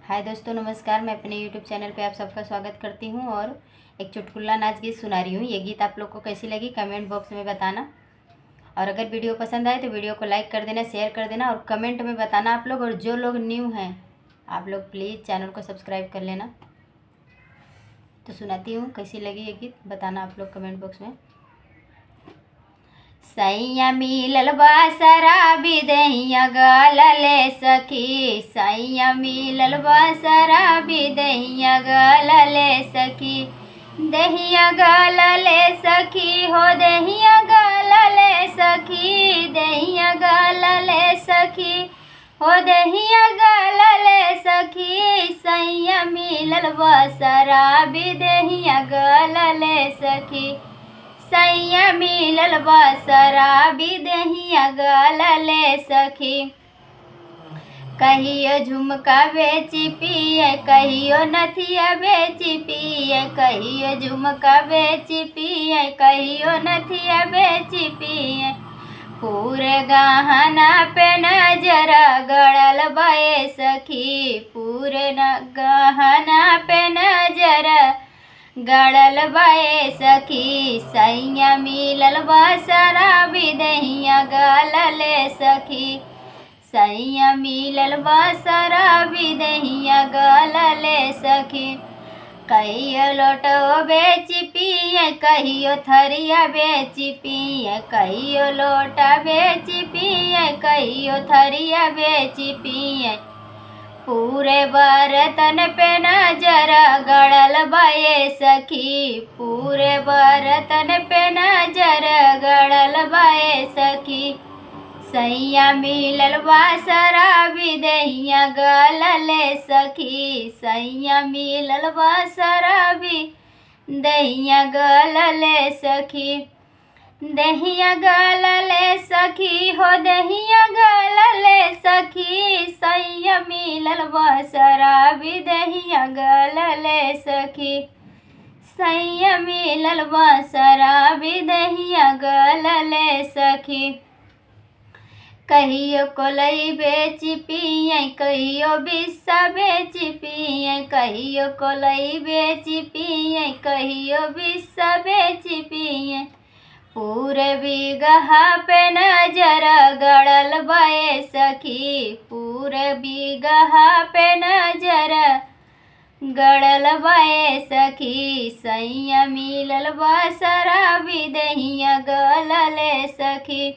हाय दोस्तों, नमस्कार। मैं अपने यूट्यूब चैनल पे आप सबका स्वागत करती हूँ और एक चुटकुला नाच गीत सुना रही हूँ। ये गीत आप लोग को कैसी लगी कमेंट बॉक्स में बताना। और अगर वीडियो पसंद आए तो वीडियो को लाइक कर देना, शेयर कर देना और कमेंट में बताना आप लोग। और जो लोग न्यू हैं आप लोग प्लीज़ चैनल को सब्सक्राइब कर लेना। तो सुनाती हूँ, कैसी लगी ये गीत बताना आप लोग कमेंट बॉक्स में। सैया मिलल बा शराबी दहिया गलले सखी, सैया मिलल बा शराबी दहिया गलले सखी, दहिया गलले सखी हो दहिया गलले सखी, दहिया गलले सखी हो दहिया गलले सखी, सैया मिलल बा शराबी दहिया गलले सखी, सैया मिलल बा शराबी दहिया गलले सखी। कहियो झुमका बेची पिए, कहियो नथिया बेची पिए, कहियो झुमका बेची पिए, कहियो नथिया बेची पिए, पूरे गहना पे नजर गड़ल बाए सखी, पूरे गहना पे नजर गड़ल बाए सखी, सैया मिलल बा शराबी दहिया गलले सखी, सैया मिलल बा शराबी दहिया गलले सखी। कहियो लोटो बेची पिए, कहियो थरिया बेची पिए, कहियो लोटा बेची पिए, कहियो थरिया बेची पिए, पूरे बर्तन पे नजर गड़ल बाए सखी, पूरे बर्तन पे नजर गड़ल बाए सखी, सैया मिलल बा शराबी दहिया गलले सखी, सैया मिलल बा शराबी दहिया गलले सखी, दहिया गलले सखी हो दहिया गलले सखी, सैया मिलल बा शराबी दहिया गलले सखी, सैया मिलल बा शराबी दहिया गलले सखी। कहियो कोलई बेची पिए, कहियो बिस्सा बेची पिए, कहियो कोलई बेची पिए, कहियो बिस्सा बेची पिए, पूरे बिगहा पे नजर गड़ल बाए सखी, पूरे बिगहा पे नजर गड़ल बाए सखी, सैया मिलल बा शराबी दहिया गलले सखी,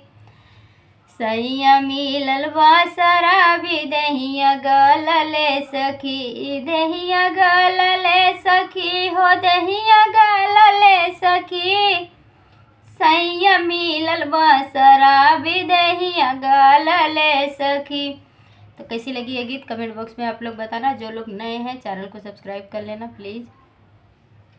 सैया मिलल बा शराबी दहिया गलले सखी, दहिया गलले सखी हो दहिया गलले सखी, सैया मिलल बा शराबी दहिया गलले सखी। तो कैसी लगी ये गीत कमेंट बॉक्स में आप लोग बताना। जो लोग नए हैं चैनल को सब्सक्राइब कर लेना प्लीज़।